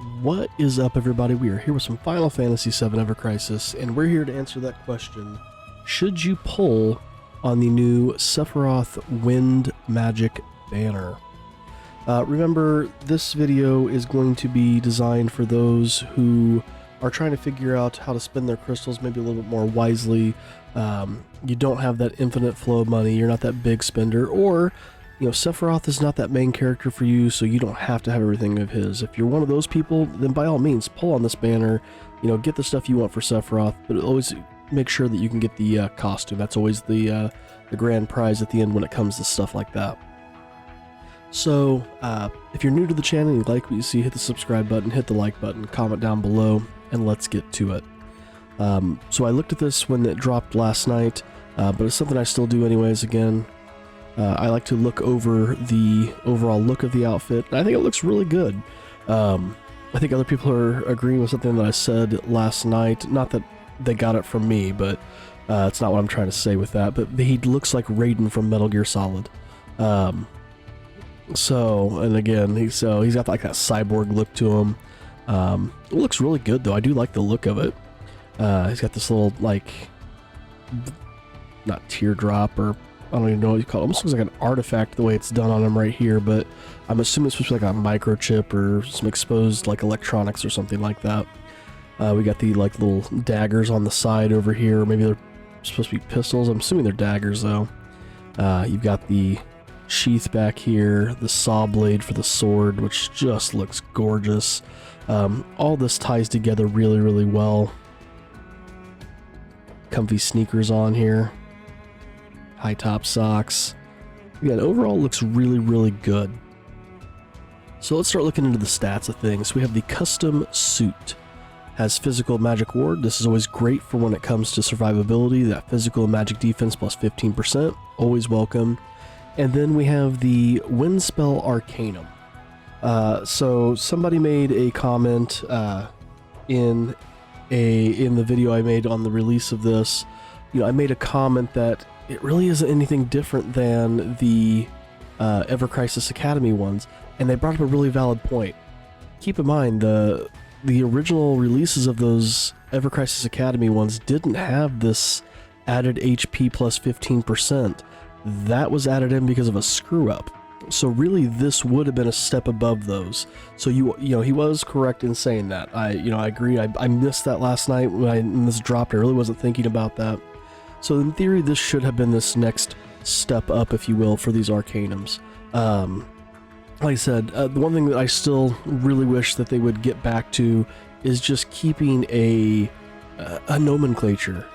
What is up, everybody? We are here with some Final Fantasy VII Ever Crisis, and we're here to answer that question. Should you pull on the new Sephiroth Wind Magic banner? Remember, this video is going to be designed for those who are trying to figure out how to spend their crystals maybe a little bit more wisely. You don't have that infinite flow of money, you're not that big spender, or Sephiroth is not that main character for you, so you don't have to have everything of his. If you're one of those people, then by all means, pull on this banner, get the stuff you want for Sephiroth, but always make sure that you can get the costume. That's always the grand prize at the end when it comes to stuff like that. So, if you're new to the channel and you like what you see, hit the subscribe button, hit the like button, comment down below, and let's get to it. So I looked at this when it dropped last night, but it's something I still do anyways. Again, I like to look over the overall look of the outfit, and I think it looks really good. I think other people are agreeing with something that I said last night. Not that they got it from me, but it's not what I'm trying to say with that. But he looks like Raiden from Metal Gear Solid. And again, he's got like that cyborg look to him. It looks really good though. I do like the look of it. He's got this little, like, not teardrop, or I don't even know what you call it. Almost looks like an artifact the way it's done on him right here, but I'm assuming it's supposed to be like a microchip or some exposed like electronics or something like that. We got the like little daggers on the side over here. Maybe they're supposed to be pistols. I'm assuming they're daggers though. You've got the sheath back here, the saw blade for the sword, which just looks gorgeous. All this ties together really, really well. Comfy sneakers on here. High top socks. Again, overall looks really, really good. So let's start looking into the stats of things. We have the custom suit. Has physical magic ward. This is always great for when it comes to survivability. That physical and magic defense plus 15%. Always welcome. And then we have the wind spell arcanum. So somebody made a comment in the video I made on the release of this. I made a comment that it really isn't anything different than the Ever Crisis Academy ones, and they brought up a really valid point. Keep in mind, the original releases of those Ever Crisis Academy ones didn't have this added HP plus 15%. That was added in because of a screw up. So really, this would have been a step above those. So he was correct in saying that. I agree. I missed that last night when this dropped. I really wasn't thinking about that. So in theory, this should have been this next step up, if you will, for these arcanums. Like I said, the one thing that I still really wish that they would get back to is just keeping a nomenclature.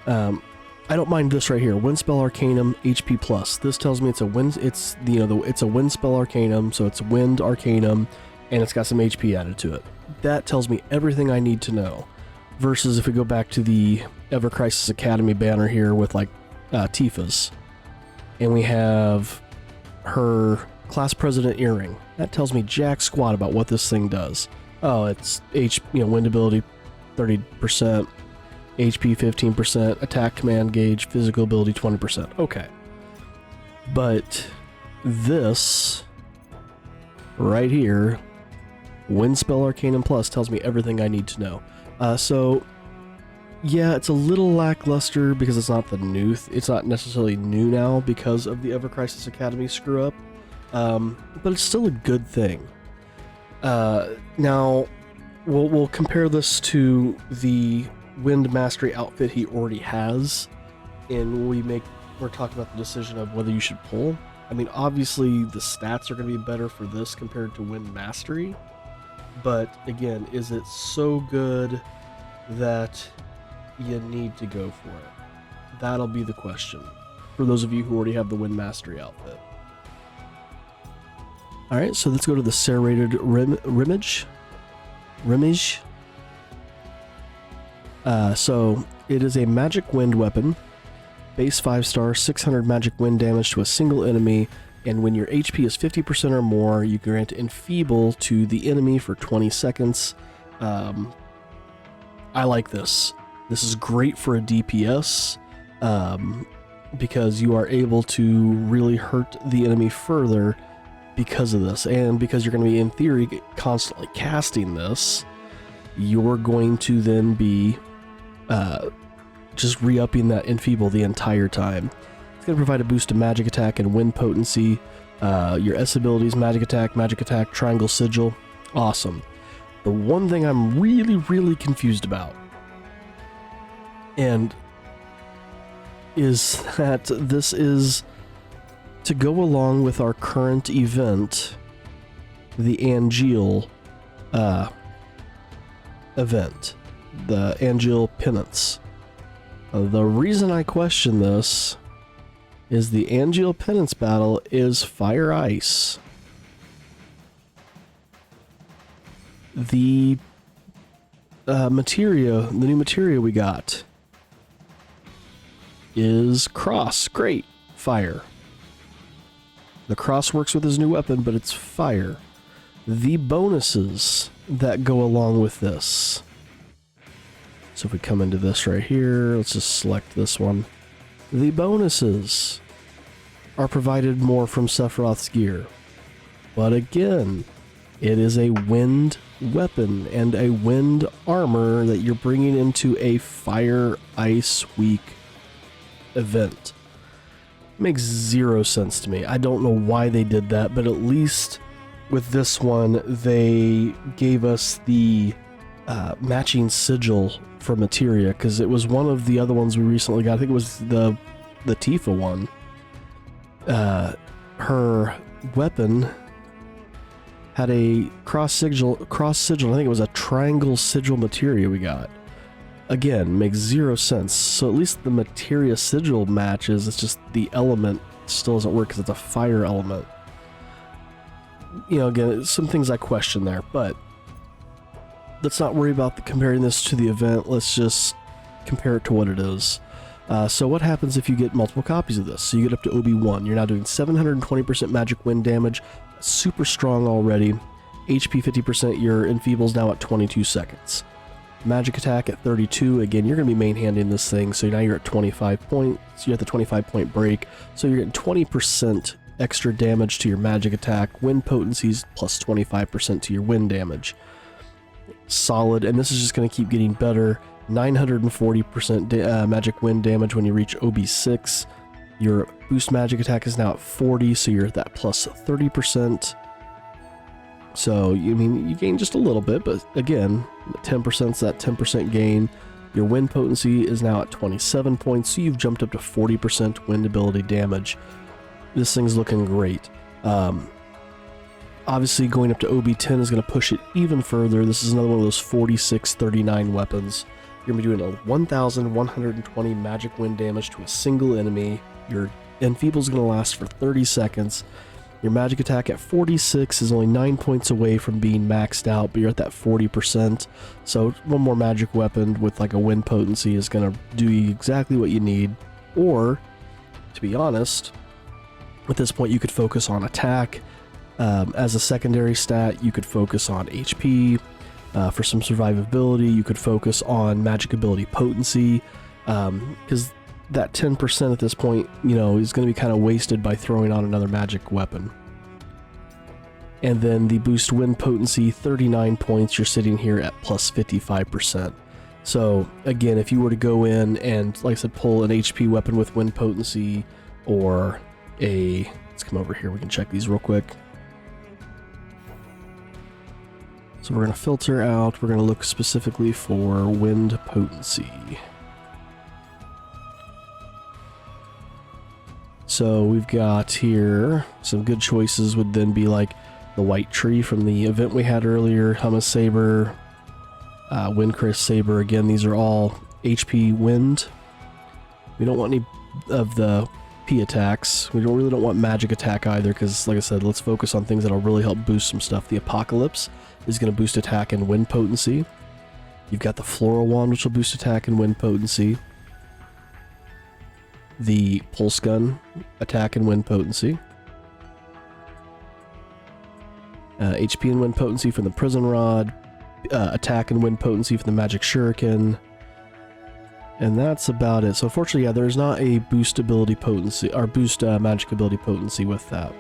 I don't mind this right here. Wind spell arcanum HP plus. This tells me it's a wind. It's a wind spell arcanum, so it's wind arcanum, and it's got some HP added to it. That tells me everything I need to know. Versus if we go back to the Ever Crisis Academy banner here with like Tifa's, and we have her class president earring. That tells me jack squat about what this thing does. Oh, it's wind ability 30%. HP 15%, attack command gauge, physical ability 20%. Okay. But this right here, Wind Spell Arcanum Plus, tells me everything I need to know. So yeah, it's a little lackluster because it's not necessarily new now because of the Ever Crisis Academy screw up. But it's still a good thing. Now we'll compare this to the Wind Mastery outfit he already has, and we're talking about the decision of whether you should pull. I mean, obviously the stats are going to be better for this compared to Wind Mastery, but again, is it so good that you need to go for it? That'll be the question for those of you who already have the Wind Mastery outfit. Alright, so let's go to the serrated Rimage. So it is a magic wind weapon, base 5-star, 600 magic wind damage to a single enemy, and when your HP is 50% or more, you grant enfeeble to the enemy for 20 seconds. I like this. This is great for a DPS, because you are able to really hurt the enemy further because of this, and because you're going to be, in theory, constantly casting this, you're going to then be just re-upping that enfeeble the entire time. It's going to provide a boost to magic attack and wind potency. Your S abilities, magic attack, triangle sigil. Awesome. The one thing I'm really, really confused about, and is that this is to go along with our current event, the Angeal event, the Angeal Penance. The reason I question this is the Angeal Penance battle is Fire Ice. The materia, the new materia we got is Cross. Great. Fire. The Cross works with his new weapon, but it's fire. The bonuses that go along with this. So if we come into this right here, let's just select this one. The bonuses are provided more from Sephiroth's gear. But again, it is a wind weapon and a wind armor that you're bringing into a Fire Ice Week event. Makes zero sense to me. I don't know why they did that, but at least with this one, they gave us the matching sigil for materia, because it was one of the other ones we recently got. I think it was the Tifa one. Her weapon had a cross sigil. I think it was a triangle sigil materia we got. Again, makes zero sense. So at least the materia sigil matches. It's just the element still doesn't work because it's a fire element. You know, again, some things I question there, but let's not worry about comparing this to the event. Let's just compare it to what it is. So what happens if you get multiple copies of this? So you get up to OB1. You're now doing 720% magic wind damage. Super strong already. HP 50%. Your enfeeble's now at 22 seconds. Magic attack at 32. Again, you're going to be main-handing this thing, so now you're at 25 points. You're at the 25-point break. So you're getting 20% extra damage to your magic attack. Wind potencies plus 25% to your wind damage. Solid, and this is just going to keep getting better. 940% magic wind damage when you reach OB6. Your boost magic attack is now at 40, so you're at that plus 30%. So, you mean, you gain just a little bit, but again, 10% is that 10% gain. Your wind potency is now at 27 points, so you've jumped up to 40% wind ability damage. This thing's looking great. Obviously, going up to OB10 is going to push it even further. This is another one of those 46-39 weapons. You're going to be doing a 1,120 magic wind damage to a single enemy. Your enfeeble is going to last for 30 seconds. Your magic attack at 46 is only 9 points away from being maxed out, but you're at that 40%. So one more magic weapon with like a wind potency is going to do exactly what you need. Or, to be honest, at this point you could focus on attack. As a secondary stat, you could focus on HP. For some survivability, you could focus on magic ability potency. Because that 10% at this point, you know, is going to be kind of wasted by throwing on another magic weapon. And then the boost wind potency, 39 points, you're sitting here at plus 55%. So again, if you were to go in and, like I said, pull an HP weapon with wind potency, or let's come over here, we can check these real quick. So we're going to filter out, we're going to look specifically for wind potency. So we've got here, some good choices would then be like the White Tree from the event we had earlier, Hummus Saber, Windcrest Saber. Again, these are all HP wind. We don't want any of the P attacks. We really don't want magic attack either, because like I said, let's focus on things that'll really help boost some stuff. The Apocalypse is going to boost attack and wind potency. You've got the Floral Wand, which will boost attack and wind potency. The Pulse Gun, attack and wind potency. HP and wind potency from the Prison Rod. Attack and wind potency from the Magic Shuriken. And that's about it. So unfortunately, yeah, there's not a boost ability potency, or boost magic ability potency with that.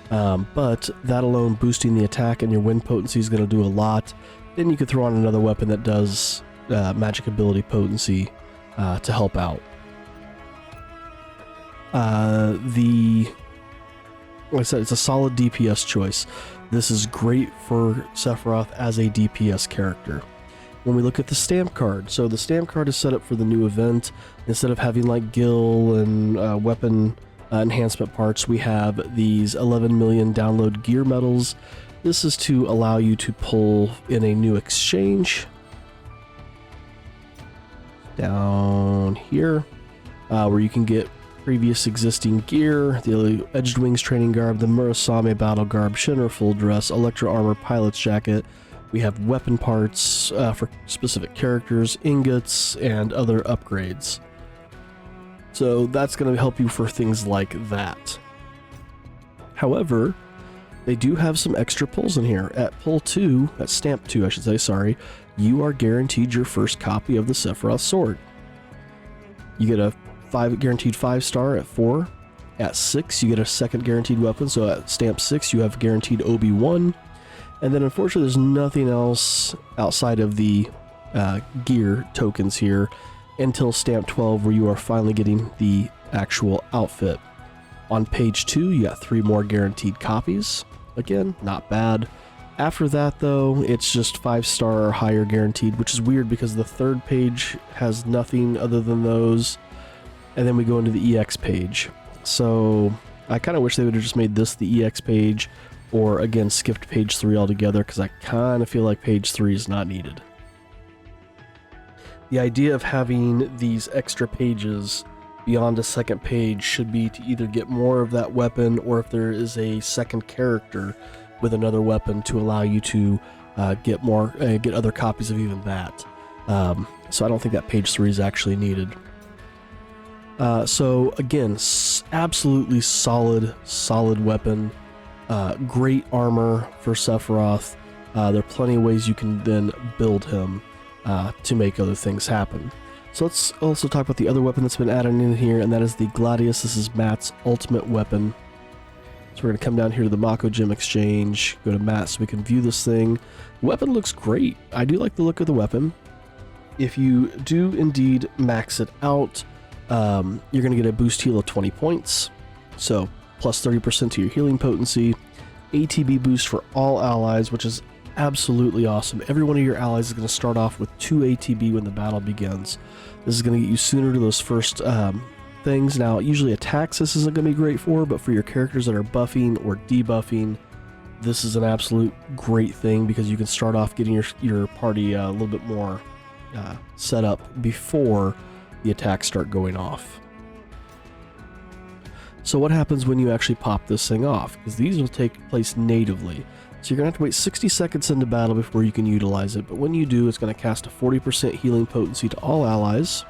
but that alone boosting the attack and your wind potency is going to do a lot. Then you could throw on another weapon that does magic ability potency to help out. Like I said, it's a solid DPS choice. This is great for Sephiroth as a DPS character. When we look at the stamp card, so the stamp card is set up for the new event. Instead of having like gil and weapon enhancement parts, we have these 11 million download gear medals. This is to allow you to pull in a new exchange down here, where you can get previous existing gear, the Edged Wings training garb, the Murasame battle garb, Shinra full dress, Electro armor, pilot's jacket. We have weapon parts for specific characters, ingots, and other upgrades. So that's going to help you for things like that. However, they do have some extra pulls in here. At pull 2, at stamp 2 I should say, sorry, you are guaranteed your first copy of the Sephiroth sword. You get a guaranteed 5-star at 4. At 6, you get a second guaranteed weapon, so at stamp 6 you have guaranteed OB1. And then unfortunately there's nothing else outside of the gear tokens here until stamp 12, where you are finally getting the actual outfit. On page 2 you got 3 more guaranteed copies. Again, not bad. After that though, it's just 5-star or higher guaranteed, which is weird because the third page has nothing other than those. And then we go into the EX page. So I kind of wish they would have just made this the EX page, or again skipped page 3 altogether, because I kind of feel like page 3 is not needed. The idea of having these extra pages beyond a second page should be to either get more of that weapon, or if there is a second character with another weapon, to allow you to get other copies of even that. So I don't think that page 3 is actually needed. So again, absolutely solid weapon, great armor for Sephiroth. There are plenty of ways you can then build him to make other things happen. So let's also talk about the other weapon that's been added in here, and that is the Gladius. This is Matt's ultimate weapon. So we're going to come down here to the Mako Gem Exchange, go to Matt so we can view this thing. The weapon looks great. I do like the look of the weapon. If you do indeed max it out, you're going to get a boost heal of 20 points, so plus 30% to your healing potency, ATB boost for all allies, which is absolutely awesome. Every one of your allies is going to start off with 2 ATB when the battle begins. This is going to get you sooner to those first things. Now, usually attacks this isn't going to be great for, but for your characters that are buffing or debuffing, this is an absolute great thing, because you can start off getting your party a little bit more set up before the attacks start going off. So what happens when you actually pop this thing off? Because these will take place natively. So you're going to have to wait 60 seconds into battle before you can utilize it, but when you do, it's going to cast a 40% healing potency to all allies,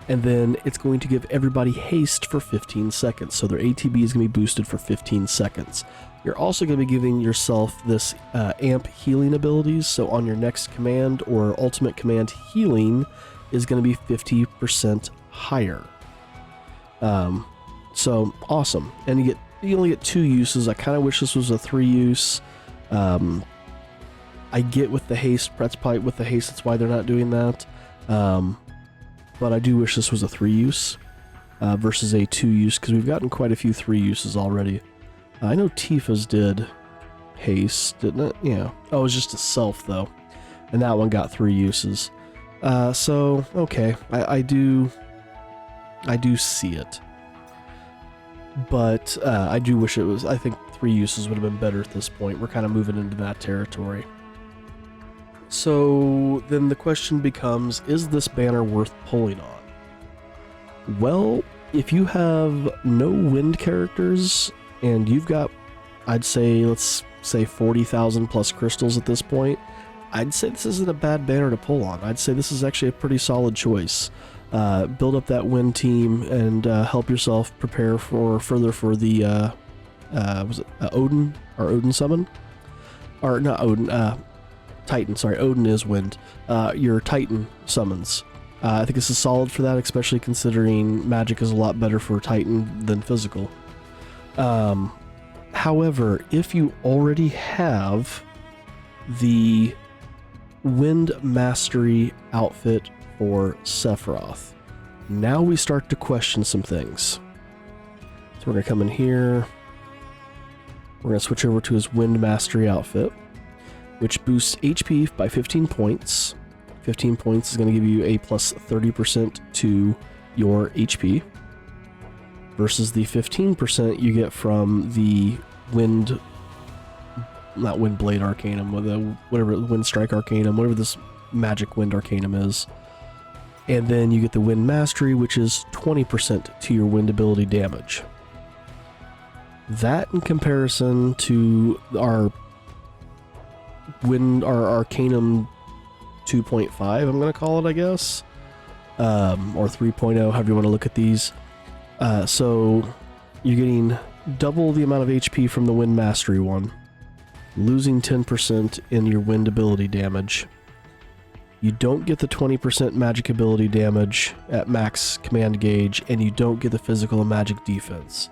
and then it's going to give everybody haste for 15 seconds, so their ATB is going to be boosted for 15 seconds. You're also going to be giving yourself this amp healing abilities, so on your next command or ultimate command, healing is going to be 50% higher. So awesome. And you only get 2 uses. I kind of wish this was a 3 use. I get with the haste, that's probably with the haste, that's why they're not doing that. But I do wish this was a 3 use versus a 2 use, because we've gotten quite a few 3 uses already. I know Tifa's did haste, didn't it? Yeah. Oh, it was just a self though, and that one got 3 uses. So okay, I do see it, but I do wish it was. I think 3 uses would have been better at this point. We're kind of moving into that territory. So then the question becomes, is this banner worth pulling on? Well, if you have no wind characters and you've got, I'd say, let's say 40,000 plus crystals at this point, I'd say this isn't a bad banner to pull on. I'd say this is actually a pretty solid choice. Build up that wind team and help yourself prepare further for the was it Odin or Odin summon? Or not Odin, Titan, sorry, Odin is wind. Your Titan summons. I think this is solid for that, especially considering magic is a lot better for Titan than physical. However, if you already have the Wind Mastery outfit for Sephiroth, now we start to question some things. So we're going to come in here. We're going to switch over to his Wind Mastery outfit, which boosts HP by 15 points. 15 points is going to give you a plus 30% to your HP, versus the 15% you get from the not Wind Blade Arcanum, whatever, Wind Strike Arcanum, whatever this magic Wind Arcanum is. And then you get the Wind Mastery, which is 20% to your wind ability damage. That in comparison to our Arcanum 2.5, I'm going to call it, I guess, or 3.0, however you want to look at these. So you're getting double the amount of HP from the Wind Mastery one, losing 10% in your wind ability damage. You don't get the 20% magic ability damage at max command gauge, and you don't get the physical and magic defense.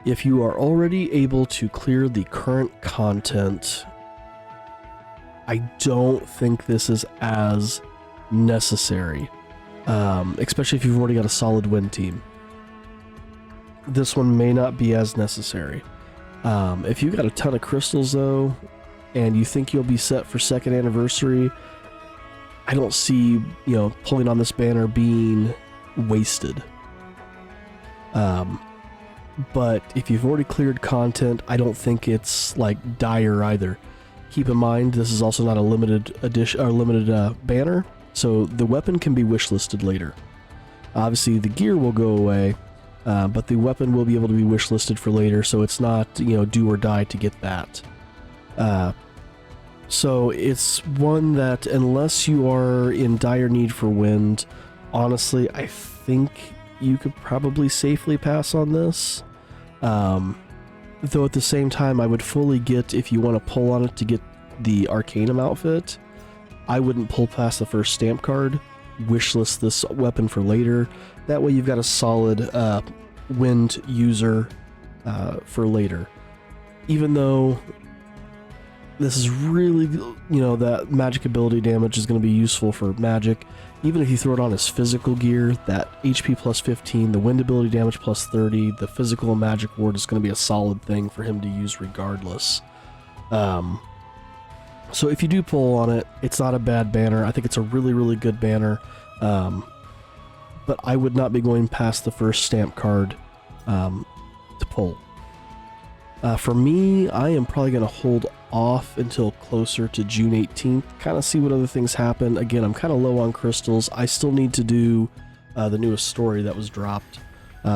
If you are already able to clear the current content, I don't think this is as necessary, especially if you've already got a solid wind team. This one may not be as necessary. If you got a ton of crystals though, and you think you'll be set for second anniversary, I don't see, pulling on this banner being wasted. But if you've already cleared content, I don't think it's like dire either. Keep in mind, this is also not a limited edition or limited banner, so the weapon can be wishlisted later. Obviously, the gear will go away, but the weapon will be able to be wishlisted for later, so it's not, do or die to get that. So it's one that, unless you are in dire need for wind, honestly, I think you could probably safely pass on this. Though at the same time, I would fully get, if you want to pull on it to get the Arcanum outfit, I wouldn't pull past the first stamp card, wishlist this weapon for later. That way you've got a solid wind user for later. Even though this is really, that magic ability damage is going to be useful for magic. Even if you throw it on his physical gear, that HP plus 15, the wind ability damage plus 30, the physical and magic ward is going to be a solid thing for him to use regardless. So if you do pull on it, it's not a bad banner. I think it's a really, really good banner. But I would not be going past the first stamp card to pull. For me, I am probably going to hold off until closer to June 18th, kind of see what other things happen. Again, I'm kind of low on crystals. I still need to do the newest story that was dropped,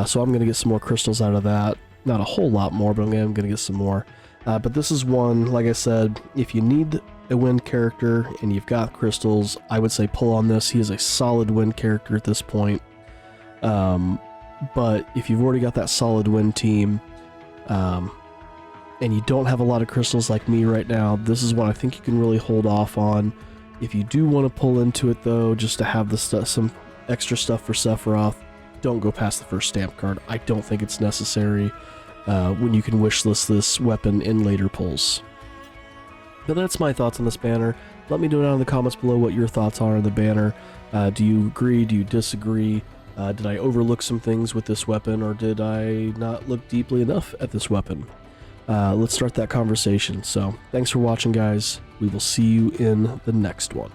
so I'm going to get some more crystals out of that. Not a whole lot more, but I'm going to get some more. But this is one, like I said, if you need a wind character and you've got crystals, I would say pull on this. He is a solid wind character at this point. But if you've already got that solid wind team, and you don't have a lot of crystals like me right now, this is one I think you can really hold off on. If you do want to pull into it though, just to have the some extra stuff for Sephiroth, don't go past the first stamp card. I don't think it's necessary when you can wishlist this weapon in later pulls. But that's my thoughts on this banner. Let me know down in the comments below what your thoughts are on the banner. Do you agree? Do you disagree? Did I overlook some things with this weapon, or did I not look deeply enough at this weapon? Let's start that conversation. So thanks for watching, guys. We will see you in the next one.